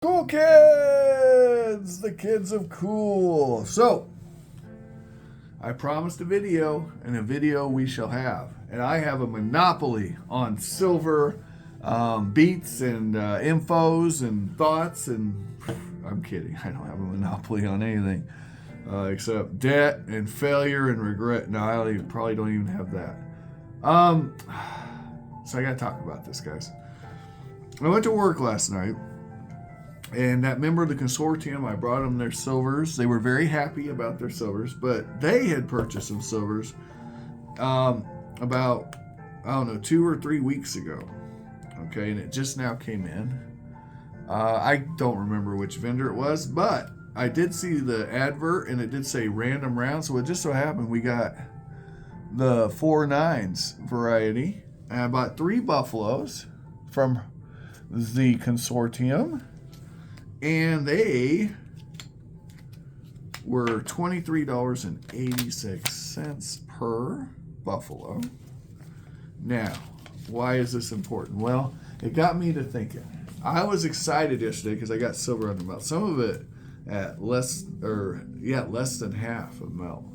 Cool kids! The kids of cool. So, I promised a video, and a video we shall have. And I have a monopoly on silver beats and infos and thoughts. And I'm kidding. I don't have a monopoly on anything except debt and failure and regret. No, probably don't even have that. So I got to talk about this, guys. I went to work last night. And that member of the consortium, I brought them their silvers. They were very happy about their silvers, but they had purchased some silvers about, 2 or 3 weeks ago. Okay, and it just now came in. I don't remember which vendor it was, but I did see the advert, and it did say random round. So it just so happened we got the 4.9s variety. And I bought 3 buffaloes from the consortium. And they were $23.86 per buffalo. Now, why is this important? Well, it got me to thinking. I was excited yesterday because I got silver under melt. Some of it at less than half of melt.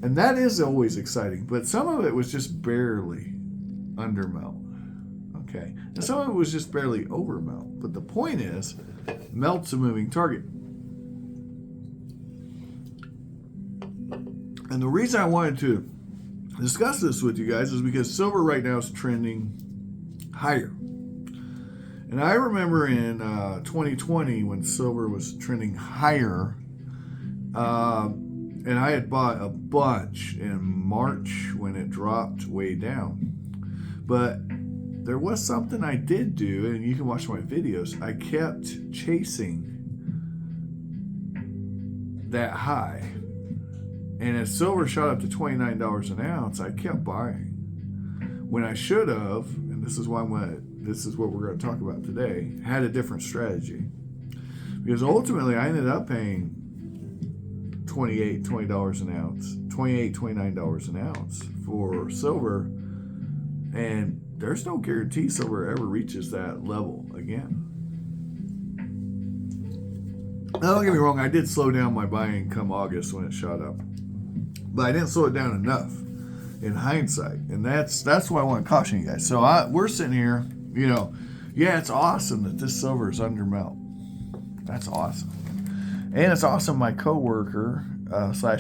And that is always exciting, but some of it was just barely under melt. Okay. And some of it was just barely over melt. But the point is, melt's a moving target. And the reason I wanted to discuss this with you guys is because silver right now is trending higher. And I remember in 2020 when silver was trending higher, and I had bought a bunch in March when it dropped way down. But there was something I did do, and you can watch my videos. I kept chasing that high. And as silver shot up to $29 an ounce, I kept buying. When I should have, and this is what we're going to talk about today, had a different strategy. Because ultimately I ended up paying $20 an ounce, $29 an ounce for silver. And there's no guarantee silver ever reaches that level again. Now, don't get me wrong, I did slow down my buying come August when it shot up. But I didn't slow it down enough in hindsight. And that's why I want to caution you guys. So we're sitting here, it's awesome that this silver is under melt. That's awesome. And it's awesome my coworker /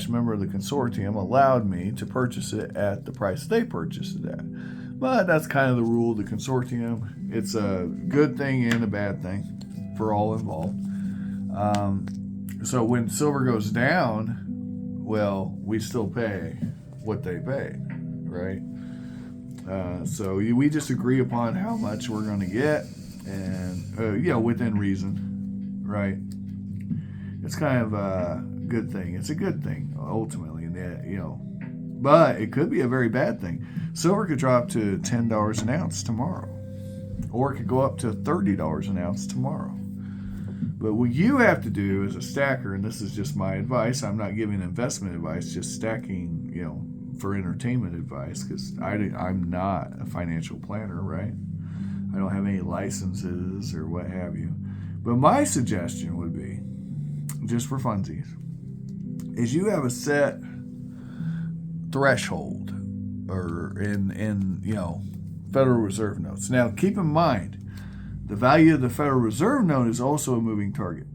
member of the consortium allowed me to purchase it at the price they purchased it at. But that's kind of the rule of the consortium. It's a good thing and a bad thing for all involved. So when silver goes down, well, we still pay what they pay, right? So we just agree upon how much we're going to get, and within reason, right? It's kind of a good thing. It's a good thing ultimately, and but it could be a very bad thing. Silver could drop to $10 an ounce tomorrow, or it could go up to $30 an ounce tomorrow. But what you have to do as a stacker, and this is just my advice, I'm not giving investment advice, just stacking, for entertainment advice, because I'm not a financial planner, right? I don't have any licenses or what have you. But my suggestion would be, just for funsies, is you have a set threshold or in Federal Reserve notes. Now, keep in mind, the value of the Federal Reserve note is also a moving target.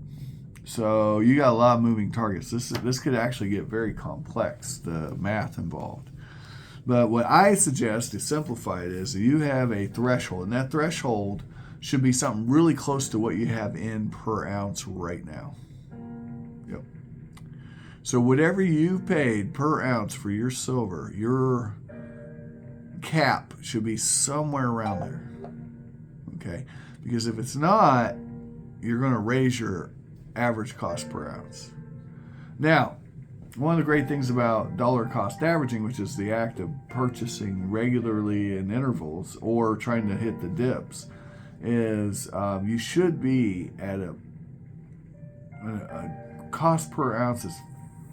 So you got a lot of moving targets. This could actually get very complex, the math involved. But what I suggest to simplify it is that you have a threshold, and that threshold should be something really close to what you have in per ounce right now. Yep. So whatever you've paid per ounce for your silver, your cap should be somewhere around there. Okay? Because if it's not, you're going to raise your average cost per ounce. Now, one of the great things about dollar cost averaging, which is the act of purchasing regularly in intervals or trying to hit the dips, is you should be at a cost per ounce is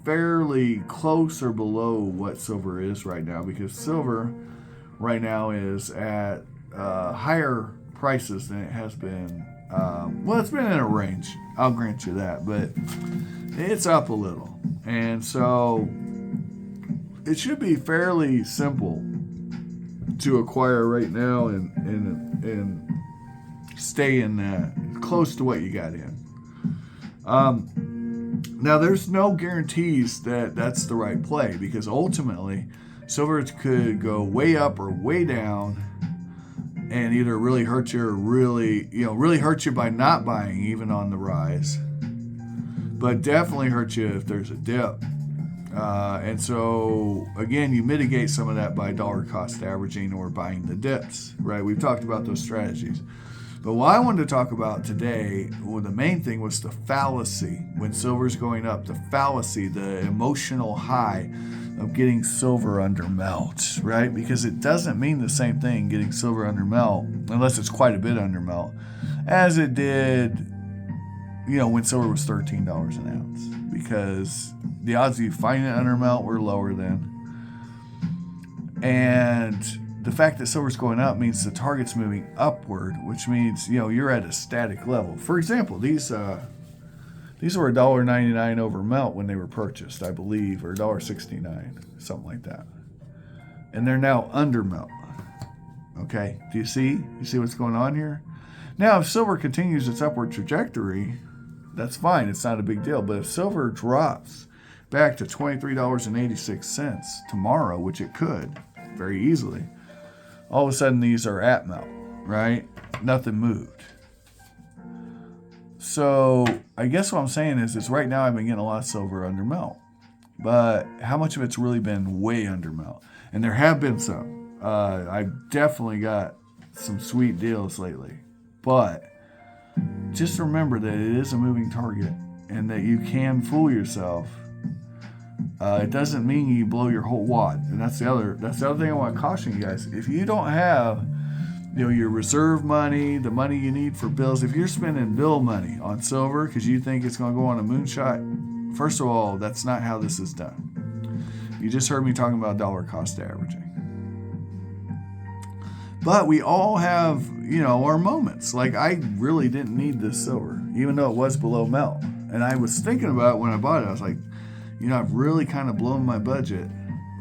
fairly close or below what silver is right now, because silver right now is at higher prices than it has been Well, it's been in a range. I'll grant you that, but it's up a little. And so it should be fairly simple to acquire right now and stay in close to what you got in. Now, there's no guarantees that that's the right play, because ultimately silver could go way up or way down and either really hurt you or really hurt you by not buying even on the rise, but definitely hurt you if there's a dip. And so, again, you mitigate some of that by dollar cost averaging or buying the dips, right? We've talked about those strategies. But what I wanted to talk about today, well, the main thing was the fallacy when silver's going up, the fallacy, the emotional high of getting silver under melt, right? Because it doesn't mean the same thing getting silver under melt, unless it's quite a bit under melt, as it did, when silver was $13 an ounce, because the odds of you finding it under melt were lower then. And the fact that silver's going up means the target's moving upward, which means, you're at a static level. For example, these were $1.99 over melt when they were purchased, I believe, or $1.69, something like that. And they're now under melt. Okay, do you see? You see what's going on here? Now, if silver continues its upward trajectory, that's fine. It's not a big deal. But if silver drops back to $23.86 tomorrow, which it could very easily, all of a sudden these are at melt, right? Nothing moved. So I guess what I'm saying is right now I've been getting a lot of silver under melt. But how much of it's really been way under melt? And there have been some. I've definitely got some sweet deals lately. But just remember that it is a moving target and that you can fool yourself. It doesn't mean you blow your whole wad. And that's the other thing I want to caution you guys. If you don't have your reserve money, the money you need for bills, if you're spending bill money on silver because you think it's going to go on a moonshot, first of all, that's not how this is done. You just heard me talking about dollar cost averaging. But we all have, our moments. Like, I really didn't need this silver, even though it was below melt. And I was thinking about it when I bought it. I was like, I've really kind of blown my budget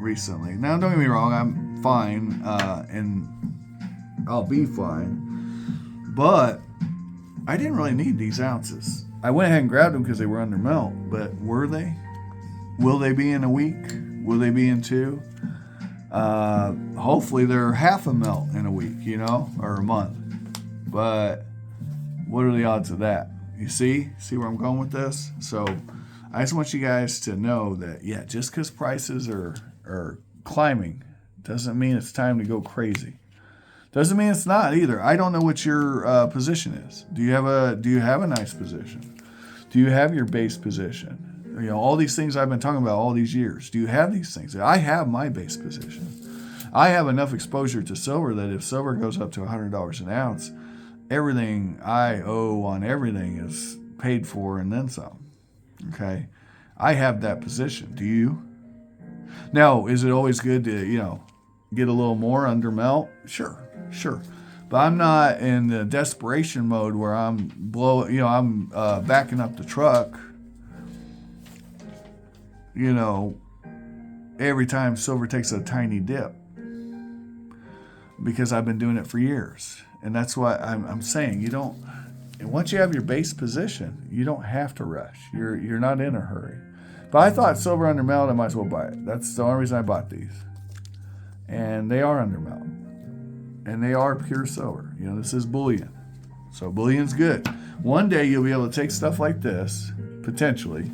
recently. Now, don't get me wrong, I'm fine, and I'll be fine. But I didn't really need these ounces. I went ahead and grabbed them because they were under melt, but were they? Will they be in a week? Will they be in 2? Hopefully they're half a melt in a week, or a month. But what are the odds of that? You see where I'm going with this? So I just want you guys to know that, just because prices are climbing doesn't mean it's time to go crazy. Doesn't mean it's not either. I don't know what your position is. Do you have a nice position? Do you have your base position? All these things I've been talking about all these years. Do you have these things? I have my base position. I have enough exposure to silver that if silver goes up to $100 an ounce, everything I owe on everything is paid for and then some. Okay? I have that position. Do you? Now, is it always good to, get a little more under melt? Sure. But I'm not in the desperation mode where I'm backing up the truck, every time silver takes a tiny dip, because I've been doing it for years. And that's why I'm saying once you have your base position, you don't have to rush. You're not in a hurry. But I thought silver under melt, I might as well buy it. That's the only reason I bought these. And they are under melt. And they are pure silver. This is bullion. So bullion's good. One day you'll be able to take stuff like this, potentially,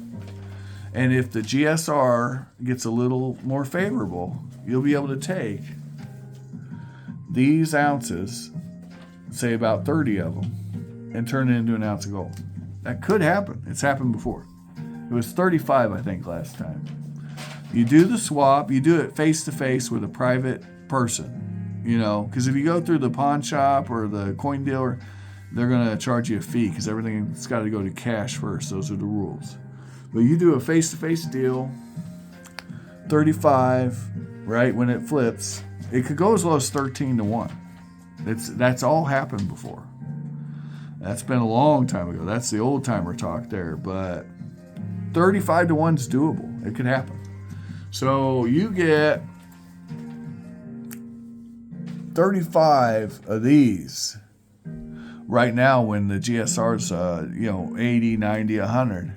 and if the GSR gets a little more favorable, you'll be able to take these ounces, say about 30 of them, and turn it into an ounce of gold. That could happen. It's happened before. It was 35, I think, last time. You do the swap. You do it face-to-face with a private person. Because if you go through the pawn shop or the coin dealer, they're going to charge you a fee because everything's got to go to cash first. Those are the rules. But you do a face-to-face deal, 35, right, when it flips. It could go as low as 13 to 1. That's all happened before. That's been a long time ago. That's the old timer talk there. But 35 to 1 is doable. It could happen. So you get 35 of these right now when the GSR's 80, 90, 100.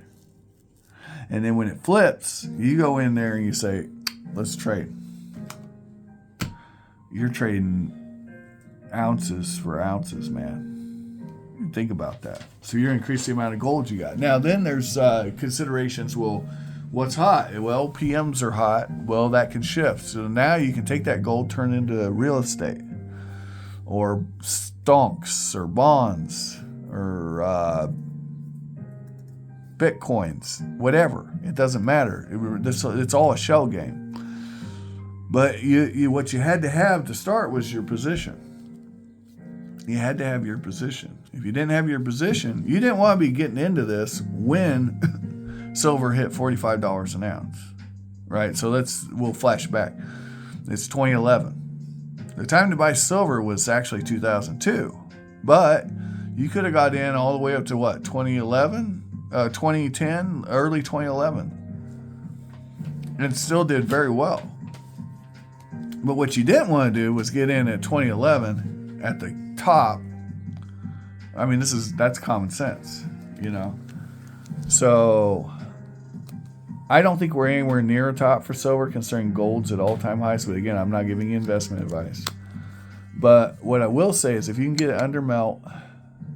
And then when it flips, you go in there and you say, let's trade. You're trading ounces for ounces, man. Think about that. So you're increasing the amount of gold you got. Now then there's considerations. Well, what's hot? Well, PMs are hot. Well, that can shift. So now you can take that gold, turn it into real estate or stonks or bonds or bitcoins, whatever. It doesn't matter. It's all a shell game. But what you had to have to start was your position. You had to have your position. If you didn't have your position, you didn't want to be getting into this when silver hit $45 an ounce, right? So we'll flash back. It's 2011. The time to buy silver was actually 2002, but you could have got in all the way up to what, 2010, early 2011, and still did very well. But what you didn't want to do was get in at 2011 at the top. I mean, that's common sense, So I don't think we're anywhere near a top for silver, considering gold's at all-time highs. But again, I'm not giving you investment advice. But what I will say is if you can get it under melt,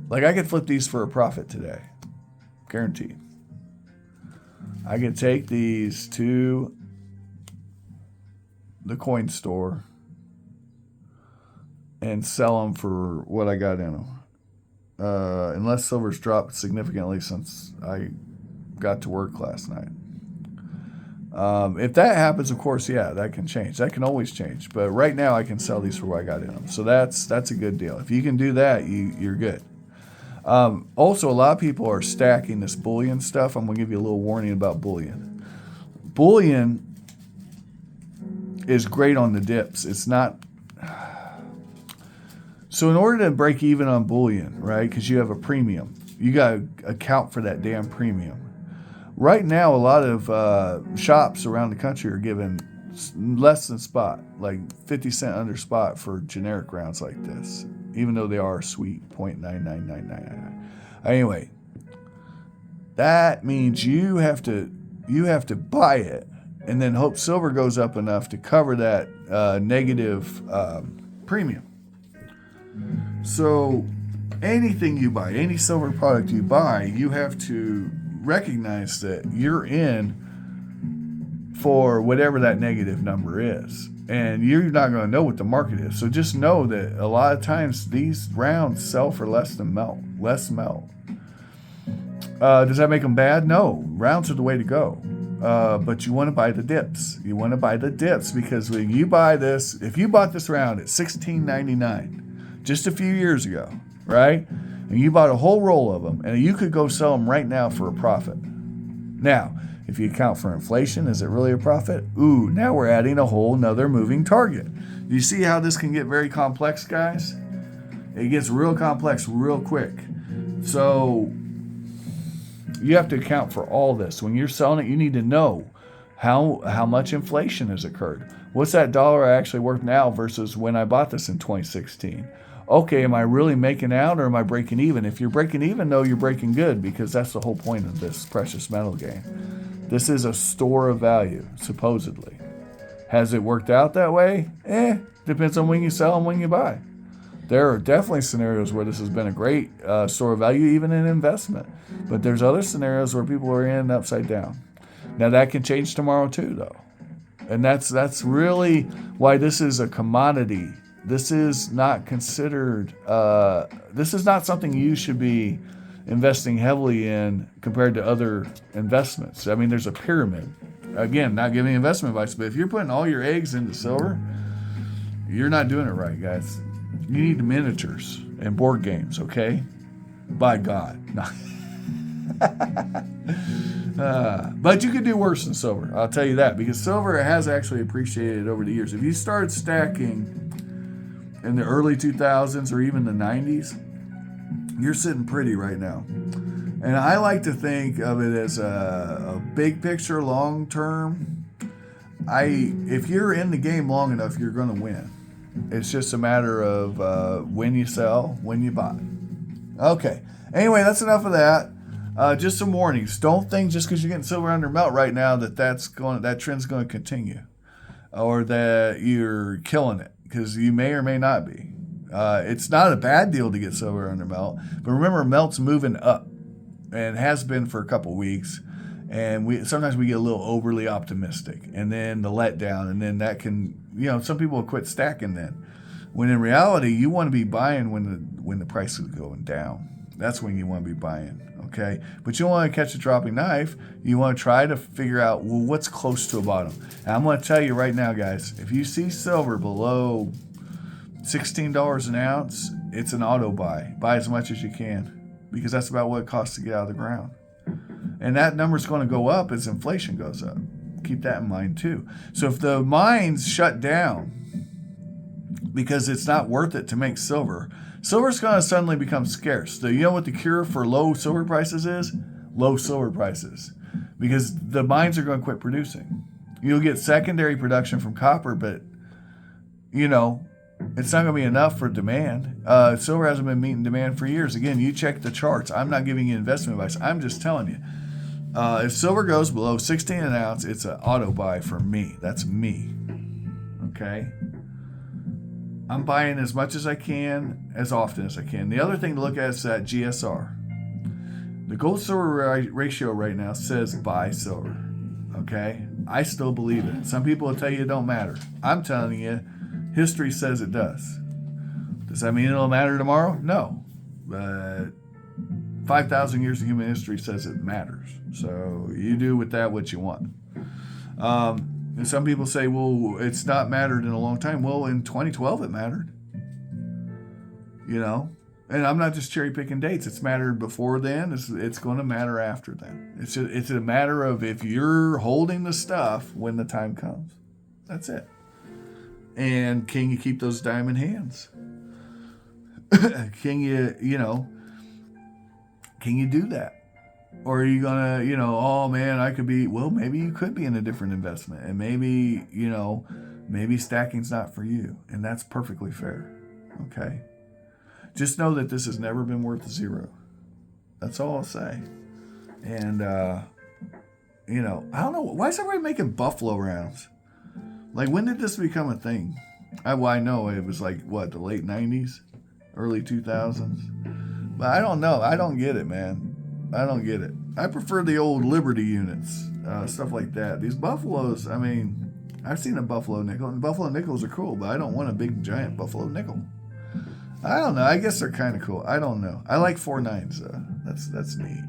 like I could flip these for a profit today. Guaranteed. I could take these to the coin store and sell them for what I got in them. Unless silver's dropped significantly since I got to work last night. If that happens, of course, yeah, that can change. That can always change. But right now, I can sell these for what I got in them. So that's a good deal. If you can do that, you're good. Also, a lot of people are stacking this bullion stuff. I'm going to give you a little warning about bullion. Bullion is great on the dips. It's not. So in order to break even on bullion, right, because you have a premium, you got to account for that damn premium. Right now, a lot of shops around the country are giving less than spot, like 50 cent under spot for generic rounds like this, even though they are sweet, 0.999999. Anyway, that means you have to buy it and then hope silver goes up enough to cover that negative premium. So anything you buy, any silver product you buy, you have to recognize that you're in for whatever that negative number is. And you're not going to know what the market is. So just know that a lot of times these rounds sell for less melt. Does that make them bad? No. Rounds are the way to go. But you want to buy the dips. You want to buy the dips because when you buy this, if you bought this round at $16.99 just a few years ago, right? And you bought a whole roll of them, and you could go sell them right now for a profit. Now, if you account for inflation, is it really a profit? Ooh, now we're adding a whole nother moving target. Do you see how this can get very complex, guys? It gets real complex real quick. So you have to account for all this. When you're selling it, you need to know how much inflation has occurred. What's that dollar actually worth now versus when I bought this in 2016? Okay, am I really making out or am I breaking even? If you're breaking even, no, you're breaking good because that's the whole point of this precious metal game. This is a store of value, supposedly. Has it worked out that way? Depends on when you sell and when you buy. There are definitely scenarios where this has been a great store of value, even in investment. But there's other scenarios where people are in upside down. Now that can change tomorrow too, though. And that's really why this is a commodity. This is not considered, this is not something you should be investing heavily in compared to other investments. I mean, there's a pyramid. Again, not giving investment advice, but if you're putting all your eggs into silver, you're not doing it right, guys. You need miniatures and board games, okay? By God. But you could do worse than silver, I'll tell you that, because silver has actually appreciated over the years. If you start stacking in the early 2000s or even the 90s, you're sitting pretty right now. And I like to think of it as a big picture, long term. If you're in the game long enough, you're going to win. It's just a matter of when you sell, when you buy. Okay. Anyway, that's enough of that. Just some warnings. Don't think just because you're getting silver under melt right now that trend's going to continue, or that you're killing it, because you may or may not be. It's not a bad deal to get silver under melt, but remember, melt's moving up, and has been for a couple weeks. And sometimes we get a little overly optimistic, and then the letdown, and then that can, some people will quit stacking then. When in reality, you want to be buying when the price is going down. That's when you want to be buying, okay? But you don't want to catch a dropping knife. You want to try to figure out, well, what's close to a bottom. And I'm going to tell you right now, guys, if you see silver below $16 an ounce, it's an auto buy. Buy as much as you can, because that's about what it costs to get out of the ground. And that number's going to go up as inflation goes up. Keep that in mind too. So if the mines shut down because it's not worth it to make silver, silver's going to suddenly become scarce. So you know what the cure for low silver prices is? Low silver prices. Because the mines are going to quit producing. You'll get secondary production from copper, but, it's not going to be enough for demand. Silver hasn't been meeting demand for years. Again, you check the charts. I'm not giving you investment advice. I'm just telling you. If silver goes below 16 an ounce, it's an auto buy for me. That's me. Okay? I'm buying as much as I can, as often as I can. The other thing to look at is that GSR. The gold-silver ratio right now says buy silver. Okay? I still believe it. Some people will tell you it don't matter. I'm telling you, history says it does. Does that mean it'll matter tomorrow? No. But 5,000 years of human history says it matters. So you do with that what you want. And some people say, well, it's not mattered in a long time. Well, in 2012 it mattered. And I'm not just cherry picking dates. It's mattered before then. It's going to matter after then. It's a matter of if you're holding the stuff when the time comes. That's it. And can you keep those diamond hands? Can you do that? Or are you going to, oh man, maybe you could be in a different investment. And maybe, maybe stacking's not for you. And that's perfectly fair. Okay? Just know that this has never been worth zero. That's all I'll say. And, I don't know. Why is everybody making buffalo rounds? Like, when did this become a thing? I know it was like, the late 90s? Early 2000s? But I don't know. I don't get it, man. I don't get it. I prefer the old Liberty units, stuff like that. These buffaloes, I've seen a buffalo nickel, and buffalo nickels are cool, but I don't want a big, giant buffalo nickel. I don't know. I guess they're kind of cool. I don't know. I like 4.9s, though. That's neat.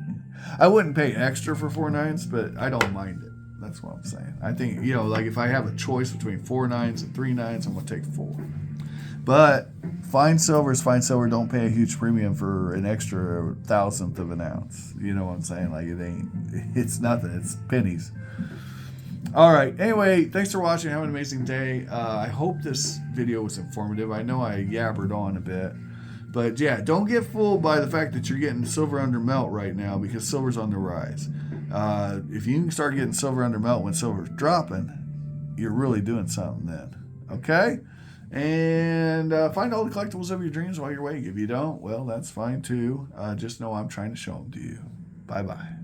I wouldn't pay extra for 4.9s, but I don't mind it. That's what I'm saying. I think, like if I have a choice between 4.9s and 3.9s, I'm going to take 4. But fine silver is fine silver. Don't pay a huge premium for an extra 1,000th of an ounce. You know what I'm saying? Like, it's nothing. It's pennies. All right. Anyway, thanks for watching. Have an amazing day. I hope this video was informative. I know I yabbered on a bit. But yeah, don't get fooled by the fact that you're getting silver under melt right now, because silver's on the rise. If you can start getting silver under melt when silver's dropping, you're really doing something then. Okay? And find all the collectibles of your dreams while you're waiting. If you don't, well, that's fine too. Just know I'm trying to show them to you. Bye-bye.